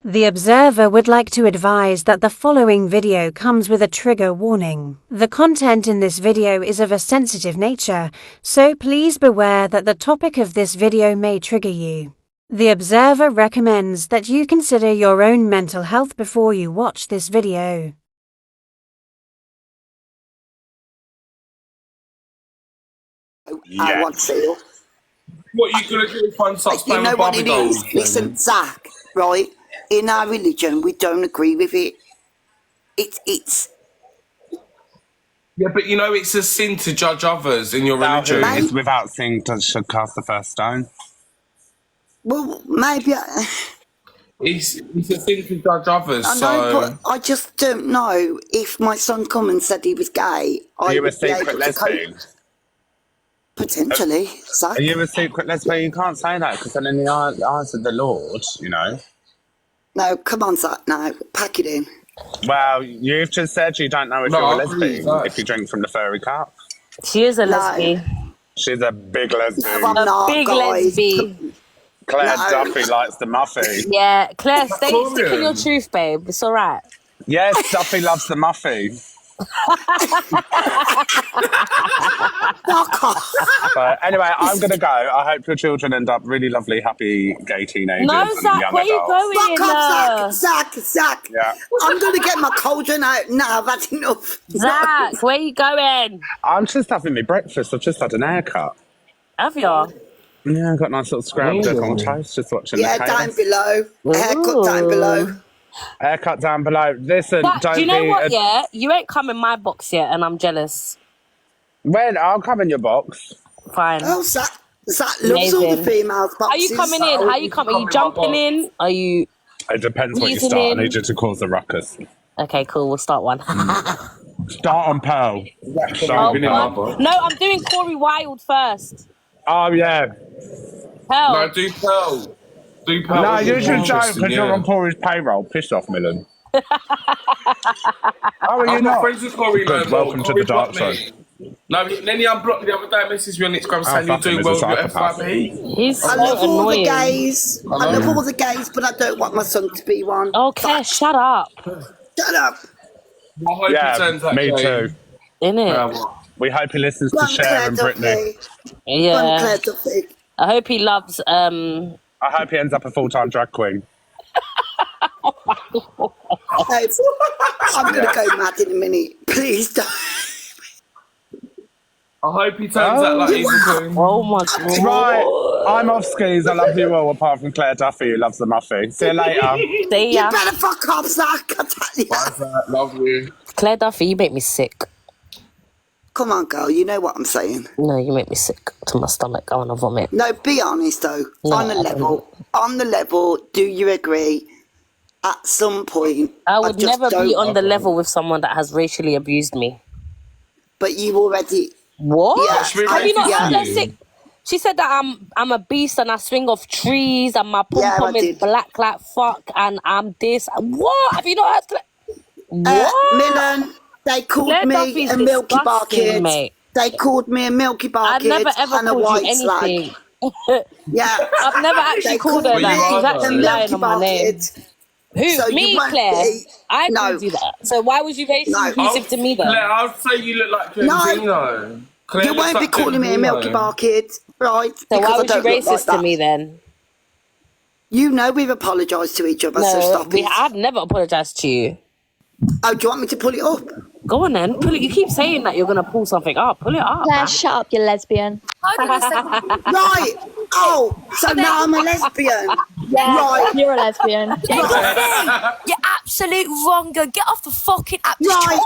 The observer would like to advise that the following video comes with a trigger warning. The content in this video is of a sensitive nature, so please beware that the topic of this video may trigger you. The observer recommends that you consider your own mental health before you watch this video. I want to. What are you going to do if I'm such You know what it is? Listen, Zach, right? In our religion, we don't agree with it. It's. Yeah, but you know it's a sin to judge others in your religion. It's without sin should cast the first stone. Well, maybe. It's a sin to judge others. I know, but I just don't know if my son come and said he was gay. Are you a secret lesbian? Potentially, Zach. Are you a secret lesbian? You can't say that because then in the eyes of the Lord, you know. No, come on, Zach. Now, pack it in. Well, you've just said you don't know if you're a lesbian if you drink from the furry cup. She is a lesbian. She's a big lesbian. No, I'm not, big guys. lesbian. Claire Duffy likes the Muffy. Yeah, Claire, stick in your truth, babe. It's all right. Yes, Duffy loves the Muffy. Fuck off. But anyway, I'm going to go. I hope your children end up really lovely, happy, gay teenagers. No, and Zach, young where you adults. going? Fuck off, Zach. Yeah. I'm going to get my cauldron out now. I've had enough. Zach, where you going? I'm just having my breakfast. I've just had an haircut. Have you? Yeah, I've got a nice little scrambled egg on toast, just watching the chaos. Down below. Haircut down below. Haircut down below. Listen, Do you know what, yeah? You ain't come in my box yet, and I'm jealous. When? I'll come in your box. Fine. Oh, Zach loves all the females' boxes. Are you coming in? How you coming? Are you jumping in? Are you... It depends what you start. I need you to cause a ruckus. Okay, cool. We'll start one. Start on Pearl. No, I'm doing Corey Wilde first. Oh, yeah. Pearl. No, do Pearl. Do Pearl. No, you should joke because you're on Corey's payroll. Piss off, Mylan. Oh, are you I'm not? friends with Corey. Good, welcome to the dark side. No, then he unblocked me the other day, messaged me on Instagram saying you're doing well with your FYP. He's so I love all the annoying. gays. I love all the gays, but I don't want my son to be one. Okay, shut up. Shut up. Well, I hope he turns out me gay. too. Innit? We hope he listens to Cher and Britney. Yeah. I hope he loves... I hope he ends up a full-time drag queen. I'm going to go mad in a minute. Please don't. I hope he turns out like he's a queen. Oh my God. Right, I'm off skis. I love you all, apart from Claire Duffy, who loves the Muffy. See you later. See ya. You better fuck off, Zach. I tell you. Bye, Zach. Love you. Claire Duffy, you make me sick. Come on, girl. You know what I'm saying. No, you make me sick to my stomach. I want to vomit. No, be honest, though. No, on the level, do you agree? At some point, I would never be on the level with someone that has racially abused me. But you already... What? Yeah, Have you not heard her sick? She said that I'm a beast and I swing off trees and my pom-pom is black like fuck and I'm this. What? Have you not heard? What? Mylan, they called me a Milky Bar kid. Mate. They called me a Milky Bar kid never ever and a called white you anything. Yeah. I've never actually called her that. She's actually lying on my name. Who? So me, Claire? I didn't do that. So why was you very abusive to me then? Claire, I'd say you look like Clementino. Claire You won't be calling me a Milky Bar kid, right? So why was you racist to me then? You know we've apologised to each other, so stop it. I've never apologised to you. Oh, do you want me to pull it up? Go on then. Pull it. You keep saying that you're going to pull something up. Pull it up. Claire, shut up, you lesbian. Right. Oh, so now I'm a lesbian. Yeah, right. You're a lesbian. Right. You're absolute wrong. Go get off the fucking app. Right.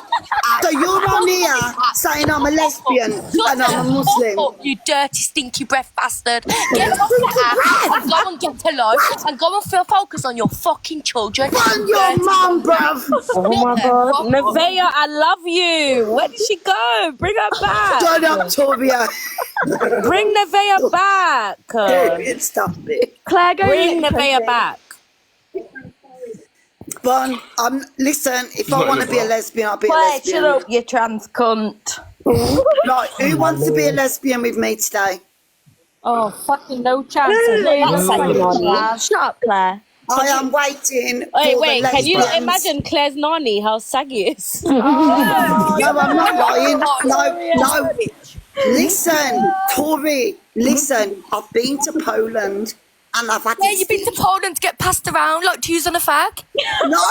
So you're on here saying I'm a lesbian and I'm a Muslim. You dirty, stinky breath bastard. Get off the app and go and get a life and go and focus on your fucking children. Run your mum, bruv. Oh my God. Nevaeh, I love you. Where did she go? Bring her back. Shut up, Torbia. Bring Nevaeh back. Stop it. Claire, go Bring Nevaeh back. Bon, listen, if I want to be a lesbian, I'll be a lesbian. Shut up, you trans cunt. Right, who wants to be a lesbian with me today? Oh, fucking no chance. Shut up, Claire. I am waiting Wait, for wait, the can you not lesbians. imagine Claire's nanny, how saggy it is? No, I'm not lying. No. Listen, Tori, listen. I've been to Poland and I've had Yeah, it you've been to stitched. Poland to get passed around like to use on a fag. No.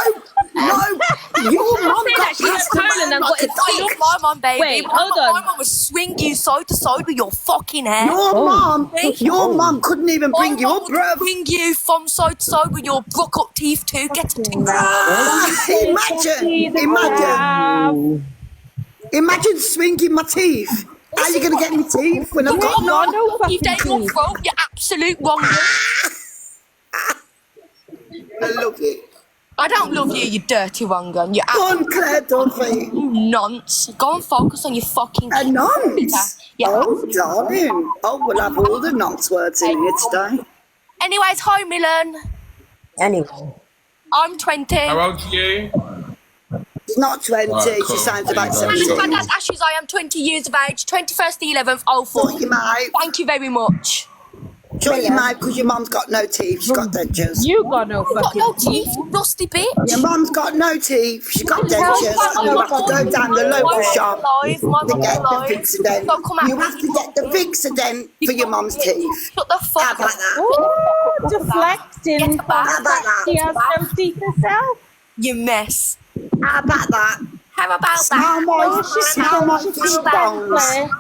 Your mum say got that she went passed to Poland around and like got a it Not dick. my mum, baby. Wait, hold My on. mum would swing you side to side with your fucking hair. Your mum couldn't even bring you up, bruv. Swing you from side to side with your broke up teeth too. Get a teeth. Imagine swinging my teeth. How you gonna get me teeth when I've got none? If they your throat, you're absolute wrong. I love it. I don't love you, you dirty wrong gun. You're Go on, Claire Duffy. nonce. Go and focus on your fucking A nonce? Yeah. Oh, darling. Oh, we'll have all the nonce words in here today. Anyways, hi Mylan. Anyway, I'm 20. How old are you? She's not 20, Right, cool. she sounds about There you 17. go. That's Ashes. I am 20 years of age. 21st the 11th, 04. Shut your mouth. Thank you very much. Shut your mouth because your mum's got no teeth. She's got dentures. You got no I've got fucking no teeth, you rusty bitch. Your mum's got no teeth. She's got dentures. And you have to go down the local shop to get the Fixodent. You have to get the Fixodent for your mum's teeth. Shut the fuck How up. about that? Ooh, deflecting. How about that? She has no teeth herself. You mess. How about that? How about Smell my fish bongs.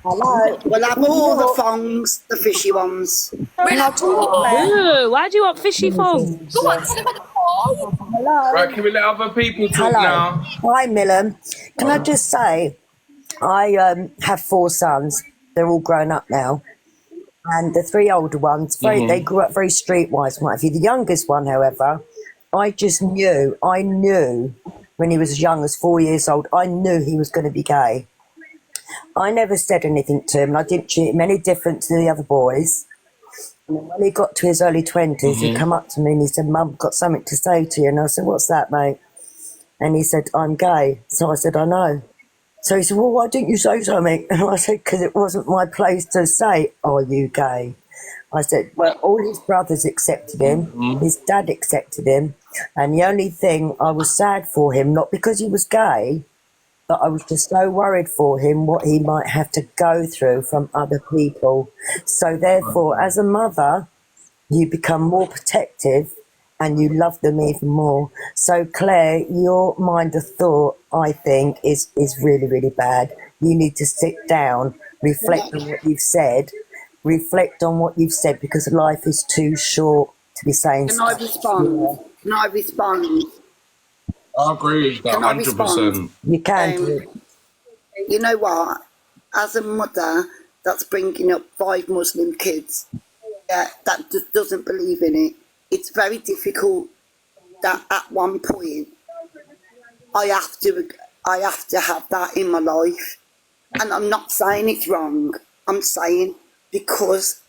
hello. We'll have all the thongs, the fishy ones. Ooh, why do you want fishy phones? Right, can we let other people talk Hello. now? Hi, Mylan. Can I just say, I have 4 sons. They're all grown up now. And the 3 older ones, they grew up very streetwise, what have you. The youngest one, however, I knew when he was as young as 4 years old, I knew he was going to be gay. I never said anything to him, and I didn't treat him any different to the other boys. And then when he got to his early 20s, he come up to me and he said, Mum, I've got something to say to you. And I said, what's that, mate? And he said, I'm gay. So I said, I know. So he said, well, why didn't you say something? And I said, because it wasn't my place to say, are you gay? I said, well, all his brothers accepted him, his dad accepted him, and the only thing I was sad for him, not because he was gay, but I was just so worried for him what he might have to go through from other people. So therefore, as a mother, you become more protective and you love them even more. So Claire, your mind of thought, I think, is really, really bad. You need to sit down, reflect on what you've said, because life is too short to be saying Can I respond? Can I respond? I agree with that, Can I 100%. You can do. You know what? As a mother that's bringing up 5 Muslim kids, that just doesn't believe in it, it's very difficult that at one point I have to have that in my life. And I'm not saying it's wrong. I'm saying because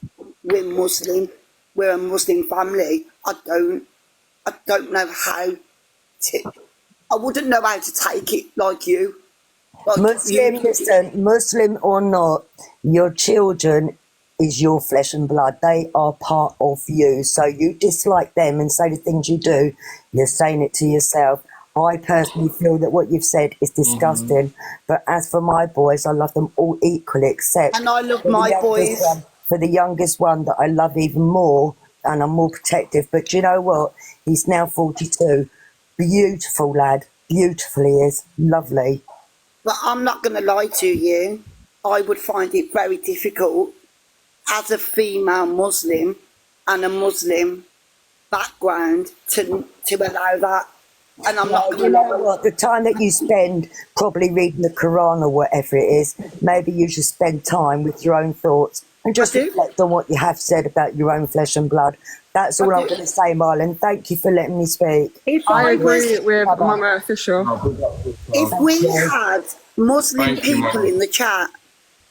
we're Muslim, we're a Muslim family, I don't know how to, I wouldn't know how to take it like you. Like Muslim, listen, Muslim or not, your children is your flesh and blood. They are part of you. So you dislike them and say the things you do, you're saying it to yourself. I personally feel that what you've said is disgusting. But as for my boys, I love them all equally, except and I love my boys. For the youngest one that I love even more, and I'm more protective. But you know what? He's now 42. Beautiful lad. Beautiful he is. Lovely. But I'm not going to lie to you. I would find it very difficult as a female Muslim and a Muslim background to allow that. And I'm not going to You know lie. what? The time that you spend probably reading the Quran or whatever it is, maybe you should spend time with your own thoughts and just reflect on what you have said about your own flesh and blood. That's all I'm going to say, Marlon. Thank you for letting me speak. I agree with Mama Official. If we had Muslim people in the chat,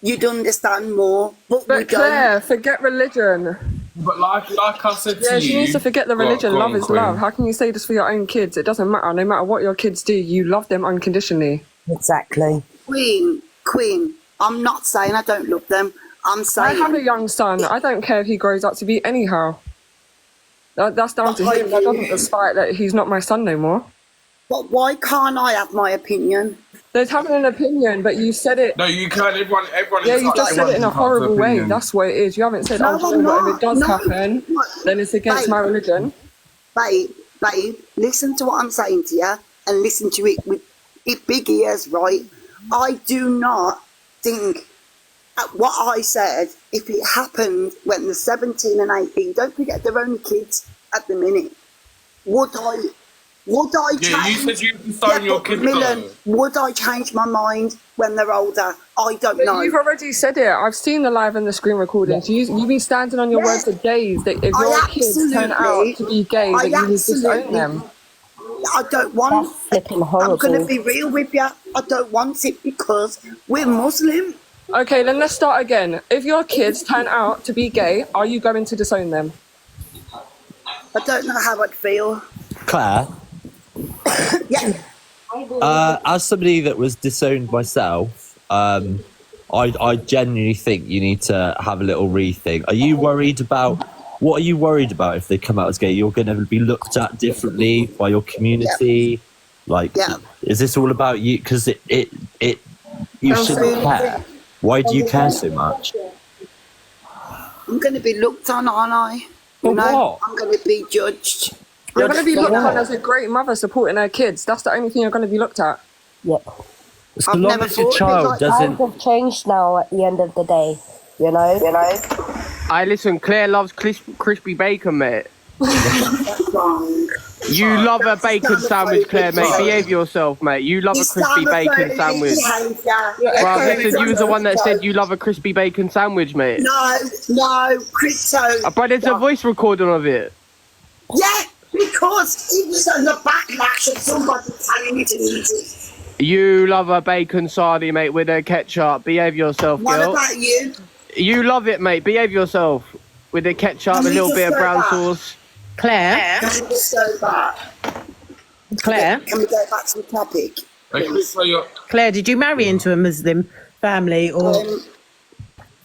you'd understand more. But we Claire, don't. forget religion. But like I said to you... Yeah, she needs to forget the religion. Go on, love is Queen. love. How can you say this for your own kids? It doesn't matter. No matter what your kids do, you love them unconditionally. Exactly. Queen, I'm not saying I don't love them. I'm I saying... have a young son. I don't care if he grows up to be anyhow. That's down to him. That doesn't despite that he's not my son no more. But why can't I have my opinion? There's having an opinion, but you said it. No, you can't. Everyone. Yeah, you just said it in a horrible way. That's what it is. You haven't said, No, oh, I'm but if it does not. happen, then it's against my religion. Babe, listen to what I'm saying to you, and listen to it with big ears, right? I do not think what I said, if it happened when they're 17 and 18, don't forget they're only kids at the minute, would I change? Yeah, you said you disown your kids. Mylan, would I change my mind when they're older? I don't know. You've already said it. I've seen the live and the screen recordings. You've been standing on your word for days that if your kids turn out to be gay, that you will disown them. I don't want. That's flipping horrible. I'm going to be real with you. I don't want it because we're Muslim. Okay, then let's start again. If your kids turn out to be gay, are you going to disown them? I don't know how I'd feel. Claire, Yeah. as somebody that was disowned myself, I genuinely think you need to have a little rethink. Are you worried about, what are you worried about if they come out as gay? You're going to be looked at differently by your community? Like, is this all about you? Because you shouldn't care. Why do you care so much? I'm going to be looked on, aren't I? You know, I'm going to be judged. You're going to be looked at as a great mother supporting her kids. That's the only thing you're going to be looked at. Yeah. So long as your child doesn't... Times have changed now at the end of the day, you know? I listen, Claire loves crispy bacon, mate. That's wrong. You love a bacon sandwich, Claire, mate. Behave yourself, mate. You love a crispy bacon sandwich. Well, listen, you was the one that said you love a crispy bacon sandwich, mate. No, crypto. But there's a voice recording of it. Yeah, because it was on the backlash of somebody telling me to eat it. You love a bacon sardine, mate, with a ketchup. Behave yourself, girl. What about you? You love it, mate. Behave yourself. With the ketchup, a little bit of brown sauce. Claire? Can we just go back? Claire? Can we go back to the topic? Claire, did you marry into a Muslim family or... Do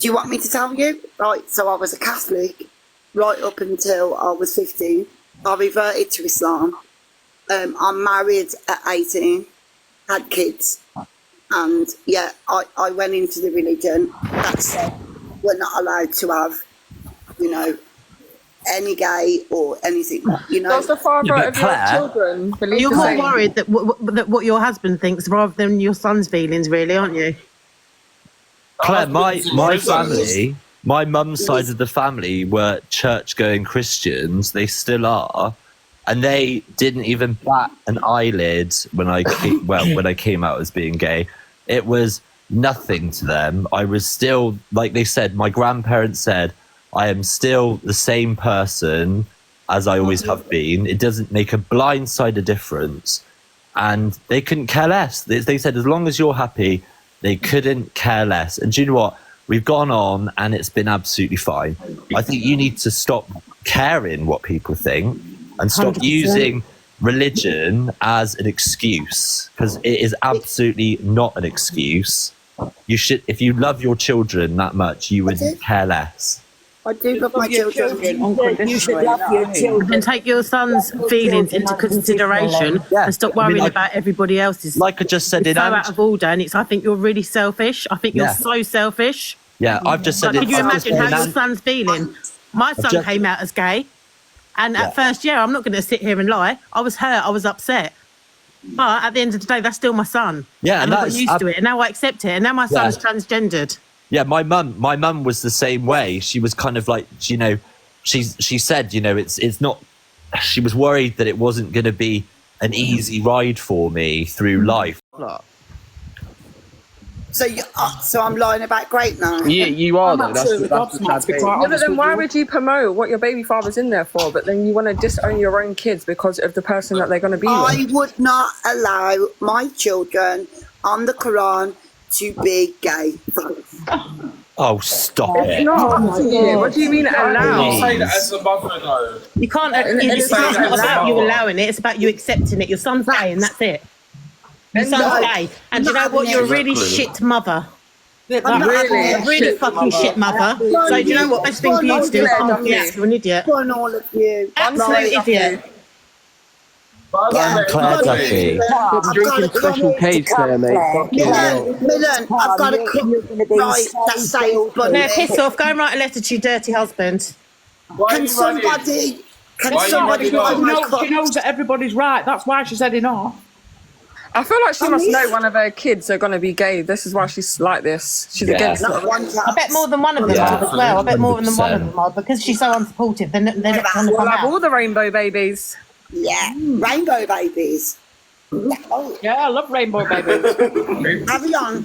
you want me to tell you? Right, so I was a Catholic right up until I was 15. I reverted to Islam. I'm married at 18, had kids, and yeah, I went into the religion that said we're not allowed to have, you know, any gay or anything, you know. Does the father of your children believe You're the more same? worried that what your husband thinks rather than your son's feelings, really, aren't you? Claire, my family, my mum's side of the family were church-going Christians. They still are, and they didn't even bat an eyelid when I came out as being gay. It was nothing to them. I was still, like they said, my grandparents said, I am still the same person as I always have been. It doesn't make a blindsided difference, and they couldn't care less. They said as long as you're happy, they couldn't care less. And do you know what? We've gone on and it's been absolutely fine. I think you need to stop caring what people think and stop 100%. using religion as an excuse, because it is absolutely not an excuse. You should, if you love your children that much, you would care less. I do love my children. You should love your children. And take your son's feelings into consideration and stop worrying about everybody else's. Like I just said, it's so out of order, and I think you're really selfish. I think you're so selfish. Yeah, I've just said it. Could you imagine how your son's feeling? My son came out as gay, and at first, I'm not going to sit here and lie. I was hurt. I was upset. But at the end of the day, that's still my son. Yeah, and I got used to it, and now I accept it, and now my son's transgendered. Yeah, my mum was the same way. She was kind of like, you know, she said, you know, it's not. She was worried that it wasn't going to be an easy ride for me through life. So I'm lying about great now. Yeah, you are. That's the thing. Yeah, but then why would you promote what your baby father's in there for? But then you want to disown your own kids because of the person that they're going to be I with? would not allow my children on the Quran to be gay. Oh, stop it! No, what do you mean allow? You say that as a mother, though. You can't. It's not about you allowing it. It's about you accepting it. Your son's gay, and that's it. Your son's gay, and you know what? You're a really shit mother. Look, I'm not really having it. really shit, fucking mother. shit, mother. So do you know what? Best thing for you to do is come off the app. You're an idiot. Fun, all of you. Absolute Right. idiot. Yeah, Claire I've got Duffy. I've got Drinking to special K's, Claire, mate. Fucking hell. Milan, I've got to You're going to be right, that's safe, but No, piss off. Go and write a letter to your dirty husband. can somebody Do drive my she knows that everybody's right. That's why she's heading off. I feel like she must know one of her kids are going to be gay. This is why she's like this. She's against it. I bet more than one of them are as well. I bet more than one of them are because she's so unsupportive. They're not going to come We'll have out. all the rainbow babies. Yeah, rainbow babies. Yeah, I love rainbow babies.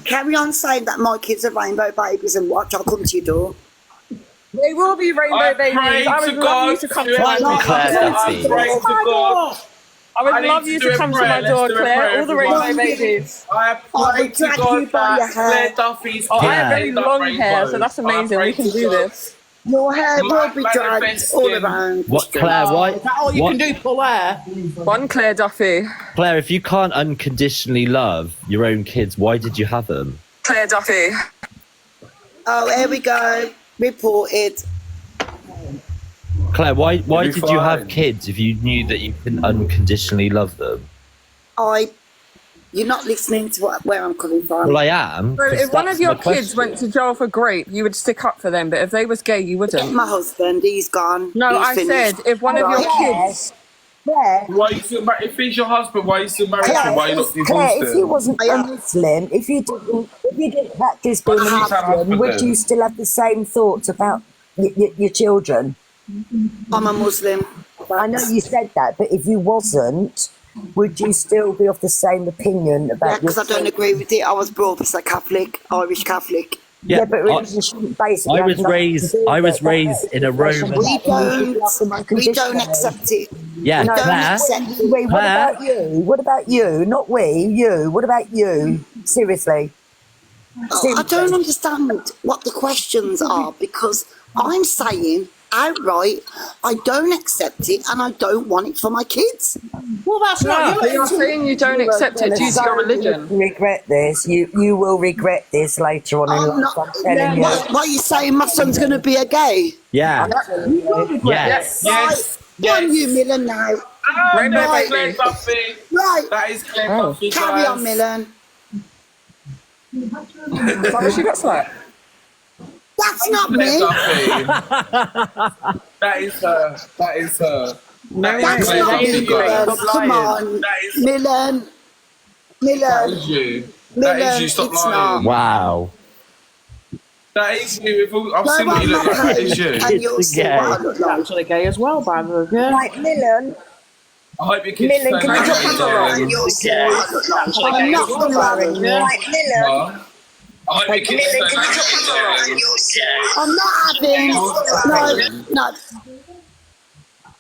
Carry on saying that my kids are rainbow babies and watch, I'll come to your door. They will be rainbow babies. I would love you to come to my door. I would love you to come to my door, Claire. All the rainbow babies. I pray to God that Claire Duffy's I have very long hair, so that's amazing. We can do this. Your hair will be dragged all around. What, Claire? Why? Is that all you can do, pull hair? One Claire Duffy. Claire, if you can't unconditionally love your own kids, why did you have them? Claire Duffy. Oh, here we go. Reported. Claire, why did you have kids if you knew that you couldn't unconditionally love them? You're not listening to where I'm coming from. Well, I am. So if one of your kids went to jail for grape, you would stick up for them, but if they was gay, you wouldn't. My husband, he's gone. No, He's I finished. said if one of your kids. Claire, Why are you still married? If he's your husband, why are you still married to him? Why are you not Claire, divorced if you him? wasn't a Muslim, if you didn't practice being a Muslim, would you still have the same thoughts about your children? I'm a Muslim. I know you said that, but if you wasn't, would you still be of the same opinion about because I don't agree with it. I was brought up as a Catholic, Irish Catholic. Yeah, but religion shouldn't basically. I was raised in a Roman. We don't accept it. Yeah, we don't Claire. accept it. Wait, what about you? What about you? Not we, you. What about you? Seriously. I don't understand what the questions are because I'm saying outright, I don't accept it and I don't want it for my kids. Well, that's not But you're saying you don't accept it due to your religion. Regret this. You will regret this later on in life. I'm telling you. What are you saying? My son's going to be a gay? Yeah. Yes. On you, Mylan, now. Rainbow Right. baby. Right. That is Claire Duffy, Carry guys. on, Mylan. What has she got like? That's not Claire me. Duffy. That is her. That is her. That's Claire not Duffy, me, guys. Mylan. Come on. That is, Mylan. that is you. That is you. Stop it's lying. Wow. That is you. I've No, seen what you I'm look not like. That gay. is you. And you'll see what I look like. Actually gay as well, by the way. Yeah. Right, Mylan. I hope your kids Mylan, turn can you out drop to be the line? gay. You'll see what I look like. I'm not going to lie. Right, Mylan. Huh? I hope your kids turn out to be gay. I'm not having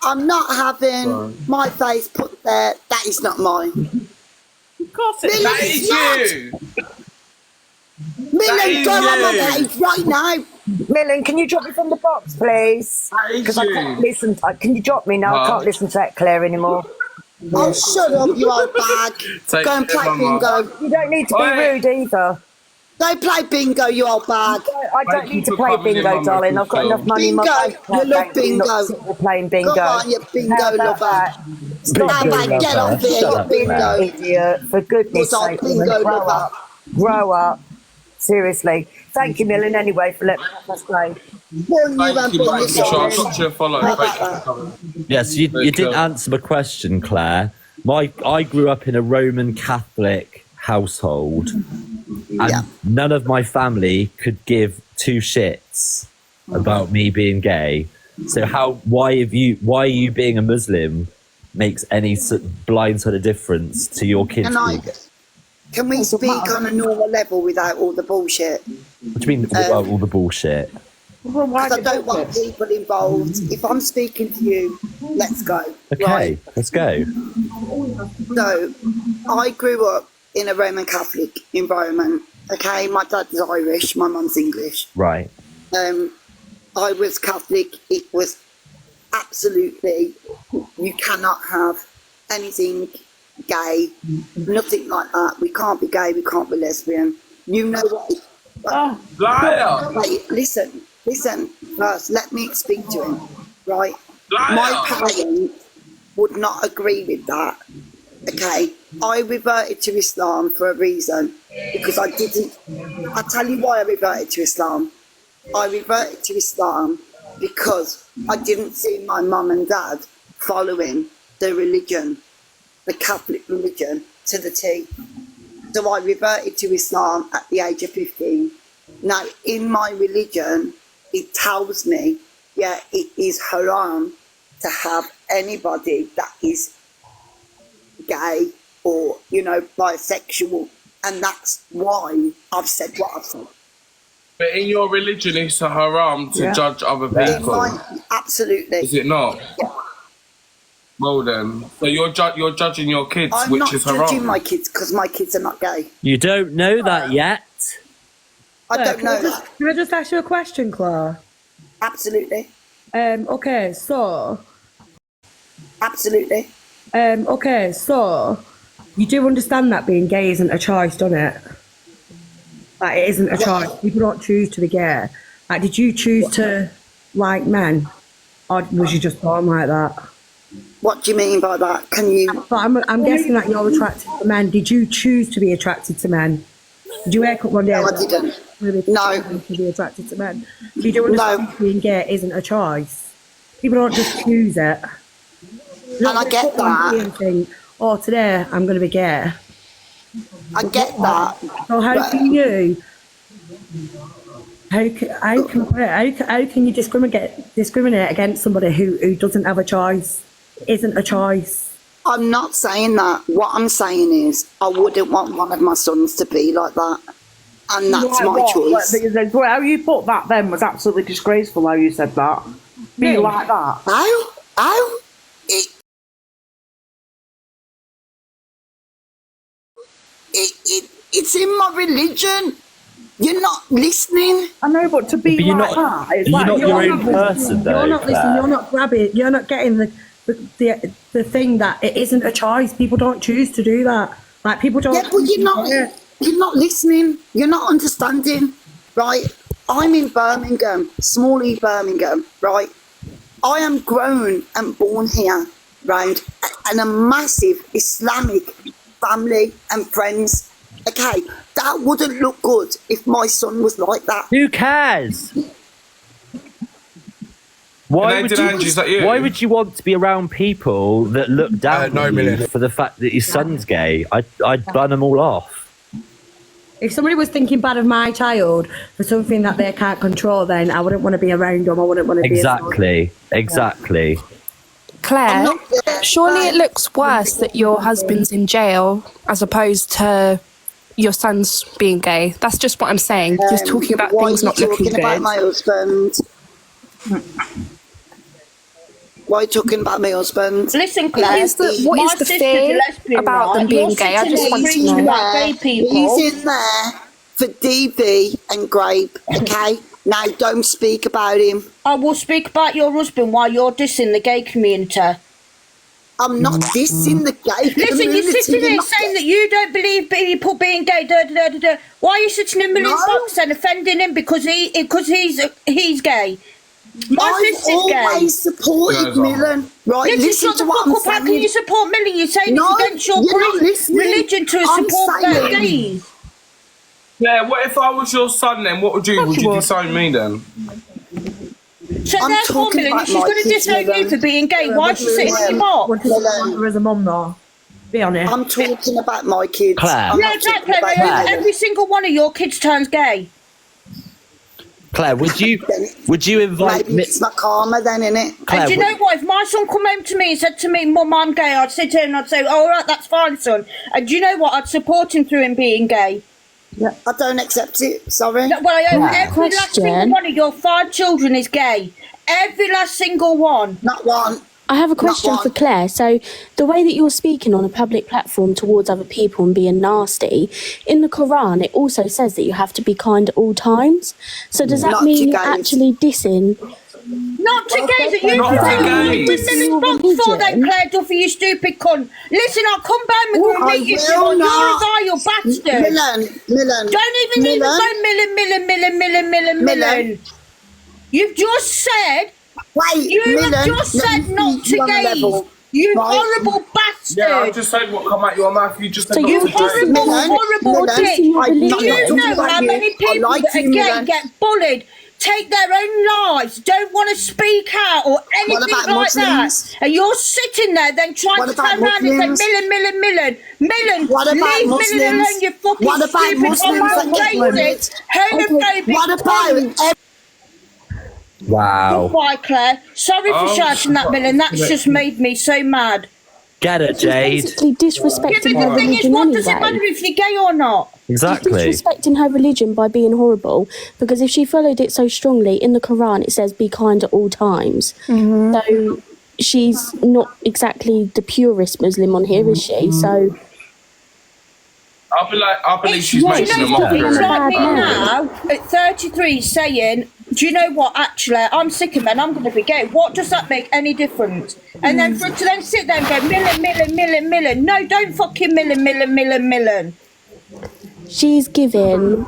I'm not having my face put there. That is not mine. Of course it is. That is you. Mylan, go on my you. page right now. Mylan, can you drop me from the box, please? That is Because I you. can't listen. Can you drop me now? I Huh? can't listen to that Claire anymore. Oh, shut up, you old bag. Take Go and play care, Mama. bingo. You don't need to be Oi. rude either. Go play bingo, you old bag. I don't Thank need you to for play coming in, bingo, Mama, darling. I've got Phil. enough money in my Bingo. bank account. You love thank you, not bingo. to sit there playing bingo. Come on, you bingo How about lover. that? Stop Hey, mate, get off here, Shut you up, bingo. idiot. For goodness You're sake, bingo woman, grow lover. up. Grow up. Seriously. Thank you, Mylan, anyway, for letting me have that play. Well, you Thank won't you, be thank you, Sean. I'll sorry. drop you a follow. How Thank you about for coming. Yes, you didn't answer my question, Claire. I grew up in a Roman Catholic household, and Yeah. none of my family could give two shits about me being gay. So why are you being a Muslim makes any blind sort of difference to your kids? Can we speak on a normal level without all the bullshit? What do you mean all the bullshit? Because I don't want people involved. If I'm speaking to you, let's go. Okay, Right? let's go. So, I grew up in a Roman Catholic environment. Okay, my dad is Irish, my mum's English. Right. I was Catholic. It was absolutely, you cannot have anything gay, nothing like that. We can't be gay, we can't be lesbian. You know what? Liar. Wait, listen. First, let me speak to him, right? Liar. My parents would not agree with that, okay? I reverted to Islam for a reason, because I'll tell you why I reverted to Islam. I reverted to Islam because I didn't see my mum and dad following the religion, the Catholic religion, to the T. So I reverted to Islam at the age of 15. Now, in my religion, it tells me, yeah, it is haram to have anybody that is gay or, you know, bisexual. And that's why I've said what I've said. But in your religion, it's a haram to judge other people. Absolutely. Is it not? Yeah. Well then, so you're judging your kids, I'm which not is haram. judging my kids because my kids are not gay. You don't know that yet. I don't know that. Can I just ask you a question, Claire? Absolutely. Okay, so... Absolutely. Okay, so... You do understand that being gay isn't a choice, don't it? Like, it isn't a choice. People don't choose to be gay. Like, did you choose to like men? Or was you just born like that? What do you mean by that? Can you... I'm guessing that you're attracted to men. Did you choose to be attracted to men? Did you wake up one day? No, I didn't. No. To be attracted to men. So you don't understand being gay isn't a choice. People don't just choose it. And I get that. And think, oh, today I'm going to be gay. I get that. So how can you? How can you discriminate against somebody who doesn't have a choice? Isn't a choice. I'm not saying that. What I'm saying is I wouldn't want one of my sons to be like that. And that's my choice. How you put that then was absolutely disgraceful, how you said that. Be like that. How? It's in my religion. You're not listening. I know, but to be you're like not, that is you're like not your own person, though. You're not listening. You're not grabbing. You're not getting the thing that it isn't a choice. People don't choose to do that. Like people don't. Yeah, but you're not listening. You're not understanding, right? I'm in Birmingham, small E Birmingham, right? I am grown and born here, right? And a massive Islamic family and friends. Okay, that wouldn't look good if my son was like that. Who cares? Why would you want to be around people that look down on you for the fact that your son's gay? I'd ban them all off. If somebody was thinking bad of my child for something that they can't control, then I wouldn't want to be around them. I wouldn't want to be Exactly. Claire, surely it looks worse that your husband's in jail as opposed to your son's being gay. That's just what I'm saying. Just talking about things not looking good. Why are you talking about my husband? Why are you talking about my husband? Listen, Claire, what is the fear about them being gay? I just want to know. He's in there for DV and grape, okay? Now, don't speak about him. I will speak about your husband while you're dissing the gay community. I'm not dissing the gay community. Listen, you're sitting there saying that you don't believe people being gay. Why are you sitting in Mylan's box and offending him because he's gay? My sister's gay. I've always supported Mylan. Right, listen to what I'm saying. How can you support Mylan? You're saying it's against your religion to support gays. Yeah, what if I was your son then? What would you disown me then? So therefore, Mylan, she's going to disown you for being gay. Why is she sitting in your box? As a mum, though. Be honest. I'm talking about my kids. Claire. Yeah, exactly. Every single one of your kids turns gay. Claire, would you invite Maybe it's not karma then, innit? Claire, and do you know what? If my son come home to me and said to me, Mum, I'm gay, I'd sit here and I'd say, all right, that's fine, son. And do you know what? I'd support him through him being gay. Yeah, I don't accept it. Sorry. No, well, every last single one of your 5 children is gay. Every last single one. Not one. I have a question for Claire. So the way that you're speaking on a public platform towards other people and being nasty, in the Quran, it also says that you have to be kind at all times. So does that mean you're actually dissing Not to gays. You Not can to take gays. women's box for then, Claire Duffy, you stupid cunt. Listen, I'll come back and I meet you. will You're a not. vile bastard. Mylan. Don't even go Mylan. You've just said. Wait, you Mylan, have just let said me not see you to on a gays. level. You Right. horrible bastard. Yeah, I'm just saying what come out your mouth. You just said So not You to horrible, gays. horrible Mylan, dick. I- Do not you talking know about how you. many I people like that are you, gay Mylan. get bullied, take their own lives, don't want to speak out or anything about like Muslims? that? And you're sitting there then trying What to about turn around and Muslims? say, Millen, What about leave Millen Muslims? alone, you fucking What about stupid, Muslims that get racist, homophobic What cunt. about Wow. Goodbye, Claire. Sorry for Oh, shouting that, Millen. That's just made me so mad. Get it, Jade. Basically Yeah, disrespecting but her the thing is, religion what does it anyway. matter if you're gay or not? Exactly. Disrespecting her religion by being horrible, because if she followed it so strongly, in the Quran it says be kind at all times. So she's not exactly the purest Muslim on here, is she? So I believe she's Do you making a know what? mockery. It's like me Bad now at 33 saying, do you know what, actually, I'm sick of men, I'm going to be gay. What does that make any difference? And then for it to then sit there and go, Millen. No, don't fucking Millen. she's given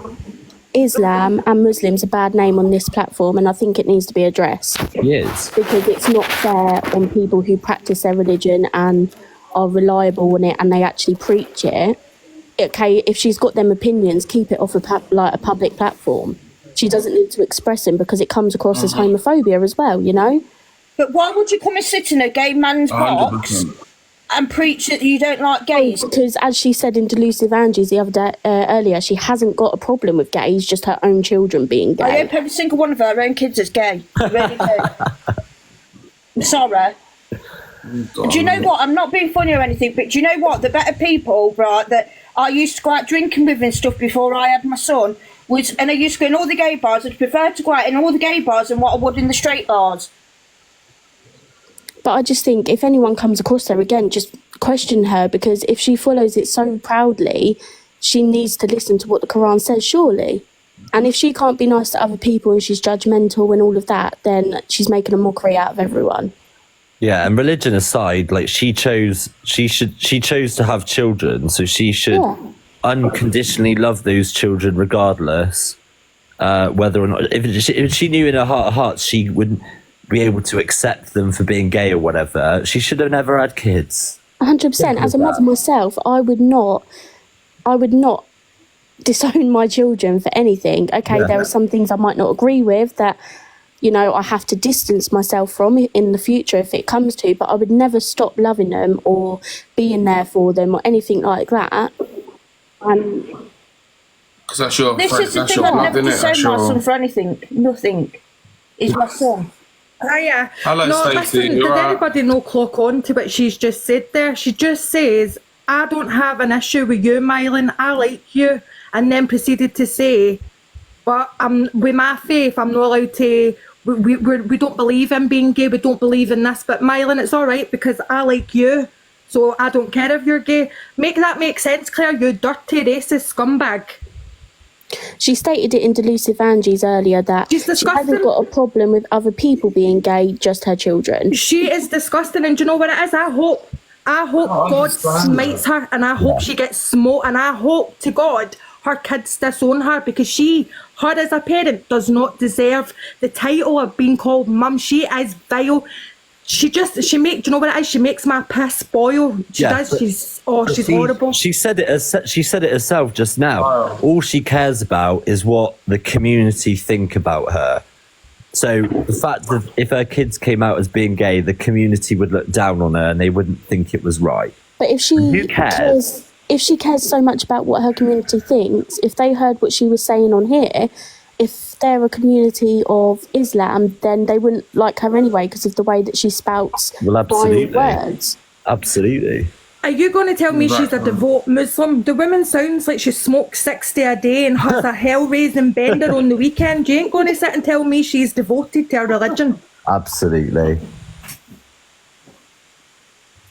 Islam and Muslims a bad name on this platform, and I think it needs to be addressed. Yes. Because it's not fair on people who practice their religion and are reliable on it and they actually preach it. Okay, if she's got them opinions, keep it off a public platform. She doesn't need to express them because it comes across as homophobia as well, you know? But why would you come and sit in a gay man's box 100%. and preach that you don't like gays? Because as she said in Delusive Angie's the other day, earlier, she hasn't got a problem with gays, just her own children being I gay. hope every single one of her own kids is gay. I really do. I'm sorry. Do you know what? I'm not being funny or anything, but do you know what? The better people, right, that I used to go out drinking with and stuff before I had my son, and I used to go in all the gay bars. I'd prefer to go out in all the gay bars than what I would in the straight bars. But I just think if anyone comes across her again, just question her, because if she follows it so proudly, she needs to listen to what the Quran says, surely. And if she can't be nice to other people and she's judgmental and all of that, then she's making a mockery out of everyone. Yeah, and religion aside, like she chose to have children, so she should unconditionally love those children regardless, whether or not if she knew in her heart of hearts she wouldn't be able to accept them for being gay or whatever, she should have never had kids. 100%. As a mother myself, I would not disown my children for anything. Okay, there are some things I might not agree with that, you know, I have to distance myself from in the future if it comes to, but I would never stop loving them or being there for them or anything like that. Because that's your This friend, is the that's thing, your I've blood, never isn't it? That's disowned my your... son for anything. Nothing. He's my son. Yeah. Hello, No, Stacey, listen, you did alright? anybody no clock on to what she's just said there? She just says, I don't have an issue with you, Mylan, I like you, and then proceeded to say, but with my faith, I'm not allowed to, we don't believe in being gay, we don't believe in this, but Mylan, it's alright because I like you, so I don't care if you're gay. Make that make sense, Claire, you dirty racist scumbag. She stated it in Delusive Angie's earlier that she hasn't got a problem with other people being gay, just her children. She is disgusting, and do you know what it is? I hope God smites her, and I hope she gets smote, and I hope to God her kids disown her, because her as a parent does not deserve the title of being called mum. She is vile. Do you know what it is? She makes my piss boil. She does. She's horrible. She said it herself just now. All she cares about is what the community think about her. So the fact that if her kids came out as being gay, the community would look down on her and they wouldn't think it was right. But if she cares so much about what her community thinks, if they heard what she was saying on here, if they're a community of Islam, then they wouldn't like her anyway because of the way that she spouts vile words. Absolutely. Are you going to tell me she's a devout Muslim? The woman sounds like she smokes 60 a day and has a hell-raising bender on the weekend. You ain't going to sit and tell me she's devoted to her religion. Absolutely.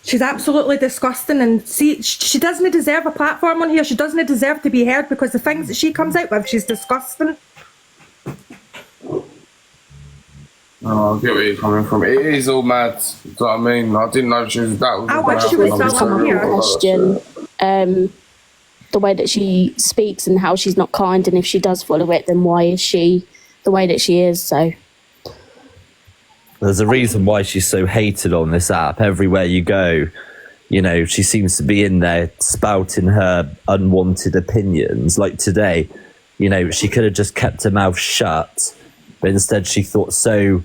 She's absolutely disgusting, and see, she doesn't deserve a platform on here. She doesn't deserve to be heard because the things that she comes out with, she's disgusting. Oh, I get where you're coming from. It is all mad. Do you know what I mean? I didn't know she was that. I wish she was still up here. Question. The way that she speaks and how she's not kind, and if she does follow it, then why is she the way that she is? So there's a reason why she's so hated on this app. Everywhere you go, you know, she seems to be in there spouting her unwanted opinions. Like today, you know, she could have just kept her mouth shut, but instead she thought so,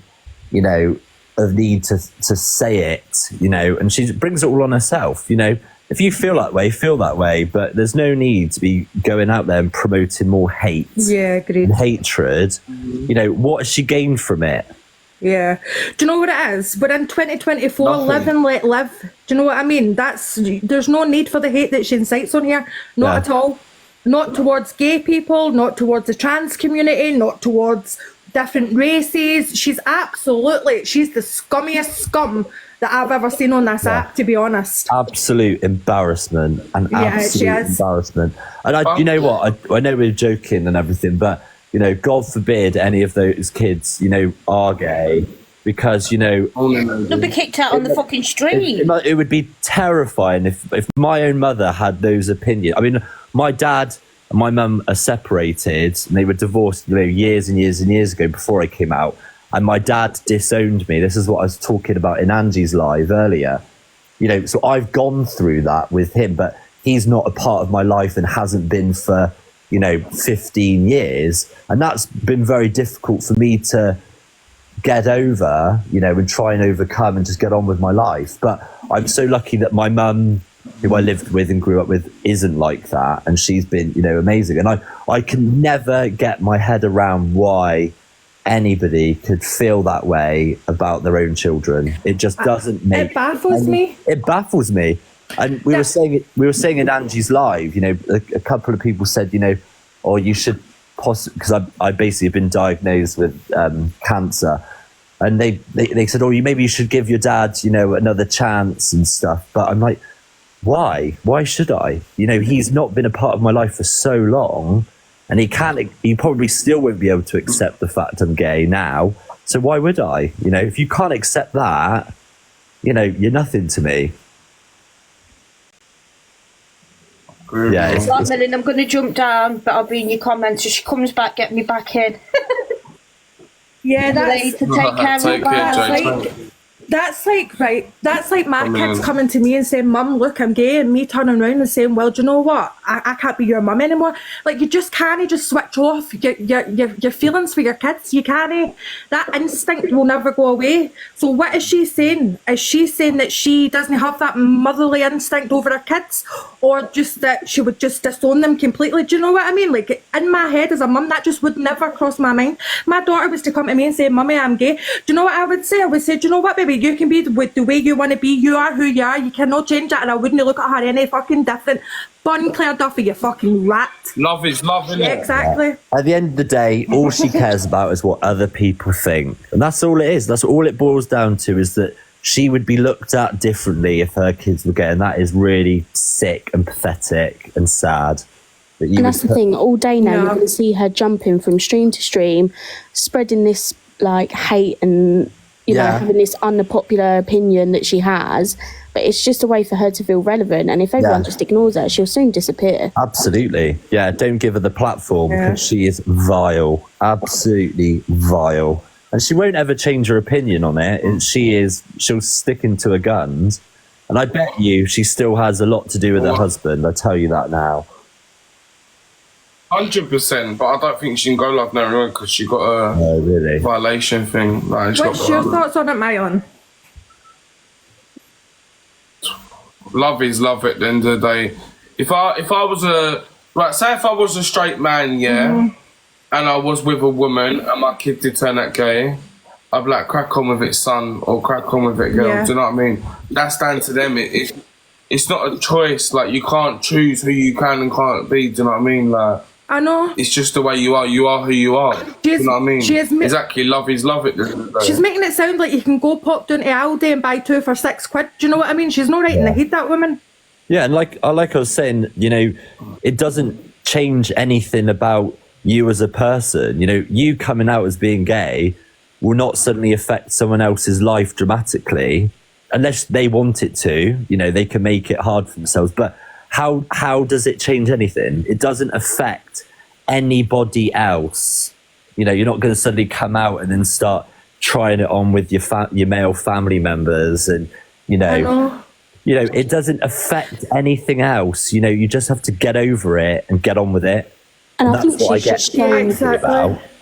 you know, of need to say it, you know, and she brings it all on herself, you know. If you feel that way, but there's no need to be going out there and promoting more hate and hatred. You know, what has she gained from it? Yeah. Do you know what it is? We're in 2024, live and let live. Do you know what I mean? There's no need for the hate that she incites on here. Not at all. Not towards gay people, not towards the trans community, not towards different races. She's the scummiest scum that I've ever seen on this app, to be honest. Absolute embarrassment. Embarrassment. And you know what? I know we're joking and everything, but, you know, God forbid any of those kids, you know, are gay, because, you know... They'll be kicked out on the fucking street. It would be terrifying if my own mother had those opinions. I mean, my dad and my mum are separated, and they were divorced, you know, years and years and years ago before I came out. And my dad disowned me. This is what I was talking about in Angie's live earlier. You know, so I've gone through that with him, but he's not a part of my life and hasn't been for, you know, 15 years. And that's been very difficult for me to get over, you know, and try and overcome and just get on with my life. But I'm so lucky that my mum, who I lived with and grew up with, isn't like that. And she's been, you know, amazing. And I can never get my head around why anybody could feel that way about their own children. It just doesn't make... It baffles me. It baffles me. And we were saying in Angie's live, you know, a couple of people said, you know, or you should possibly, because I basically have been diagnosed with cancer, and they said, oh, maybe you should give your dad, you know, another chance and stuff. But I'm like, why should I? You know, he's not been a part of my life for so long, and he probably still won't be able to accept the fact I'm gay now. So why would I? You know, if you can't accept that, you know, you're nothing to me. Yeah, Right, Mylan, I'm going to jump down, but I'll be in your comments. If she comes back, get me back in. Yeah, that's to take care of that. That's like my kids coming to me and saying, Mum, look, I'm gay, and me turning around and saying, well, do you know what? I can't be your mum anymore. Like, you just can't just switch off your feelings for your kids. You can't. That instinct will never go away. So what is she saying? Is she saying that she doesn't have that motherly instinct over her kids, or just that she would just disown them completely? Do you know what I mean? Like, in my head as a mum, that just would never cross my mind. My daughter was to come to me and say, Mummy, I'm gay. Do you know what I would say? I would say, do you know what, baby? You can be with the way you want to be. You are who you are. You cannot change that, and I wouldn't look at her any fucking different. Bun Claire Duffy, you fucking rat. Love is love, isn't it? Exactly. At the end of the day, all she cares about is what other people think. And that's all it is. That's all it boils down to, is that she would be looked at differently if her kids were gay. And that is really sick and pathetic and sad. And that's the thing, all day now, you're going to see her jumping from stream to stream, spreading this, like, hate and, you know, having this unpopular opinion that she has. But it's just a way for her to feel relevant. And if everyone just ignores her, she'll soon disappear. Absolutely. Yeah, don't give her the platform, because she is vile. Absolutely vile. And she won't ever change her opinion on it. And she'll stick into her guns. And I bet you she still has a lot to do with her husband. I tell you that now. 100%, but I don't think she can go love no one because she got a violation thing. Like, what's your thoughts on it, Mylan? Love is love at the end of the day. If I was say if I was a straight man, and I was with a woman and my kid did turn out gay, I'd be like, crack on with it, son, or crack on with it, girl. Do you know what I mean? That's down to them. It's not a choice. Like, you can't choose who you can and can't be. Do you know what I mean? Like, I know. It's just the way you are. You are who you are. Do you know what I mean? Exactly. Love is love at the end of the day. She's making it sound like you can go pop down to Aldi and buy 2 for £6. Do you know what I mean? She's not right in the head, that woman. Yeah, and like I was saying, you know, it doesn't change anything about you as a person. You know, you coming out as being gay will not suddenly affect someone else's life dramatically, unless they want it to. You know, they can make it hard for themselves. But how does it change anything? It doesn't affect anybody else. You know, you're not going to suddenly come out and then start trying it on with your male family members, and you know, it doesn't affect anything else. You know, you just have to get over it and get on with it. And I think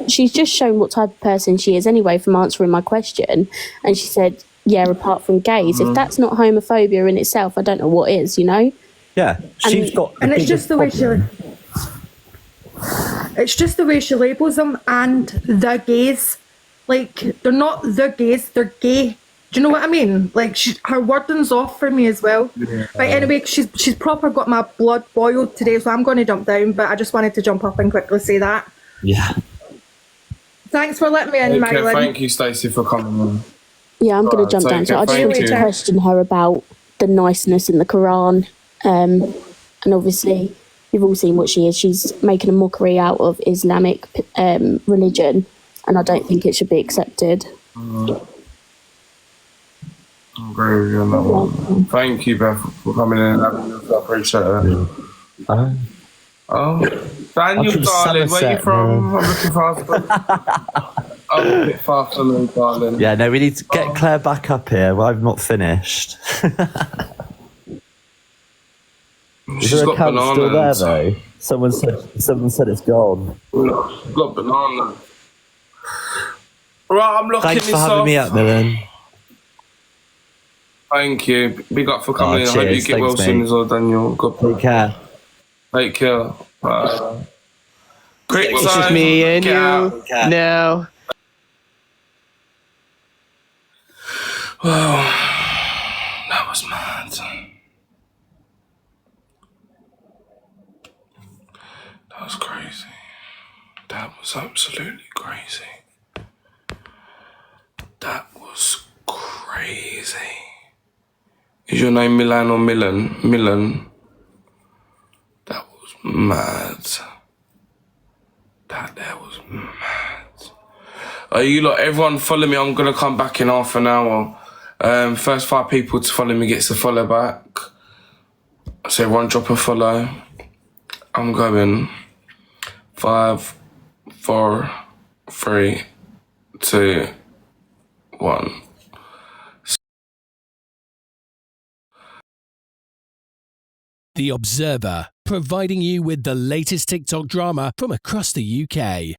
she's just shown what type of person she is anyway from answering my question. And she said, yeah, apart from gays, if that's not homophobia in itself, I don't know what is, you know? Yeah, she's got. And it's just the way it's just the way she labels them, and the gays. Like, they're not the gays, they're gay. Do you know what I mean? Like, her wording's off for me as well. Yeah. But anyway, she's proper got my blood boiled today, so I'm going to jump down, but I just wanted to jump up and quickly say that. Yeah. Thanks for letting me in, Mylan. Thank you, Stacey, for coming on. Yeah, I'm going to jump down. So I just wanted to question her about the niceness in the Quran. And obviously, you've all seen what she is. She's making a mockery out of Islamic religion, and I don't think it should be accepted. I agree with you on that one. Thank you, Beth, for coming in and having us. I appreciate it. Daniel, darling, where you from? I'm looking for I'm a bit far from me, darling. Yeah, no, we need to get Claire back up here. Well, I've not finished. Is there a account still there, though? Someone said it's gone. She's got banana. Right, I'm looking Thanks this for having off. me up, Mylan. Thank you. Big up for coming in. I hope you get well soon as well, Daniel. Take care. Take care. Quick It's just me and you now. Well, that was mad. That was crazy. That was absolutely crazy. That was crazy. Is your name Mylan or Mylan? Mylan. That was mad. That was mad. You lot, everyone follow me. I'm gonna come back in half an hour. First 5 people to follow me gets a follow back. So everyone drop a follow. I'm going 5, 4, 3, 2, 1. The Observer, providing you with the latest TikTok drama from across the UK.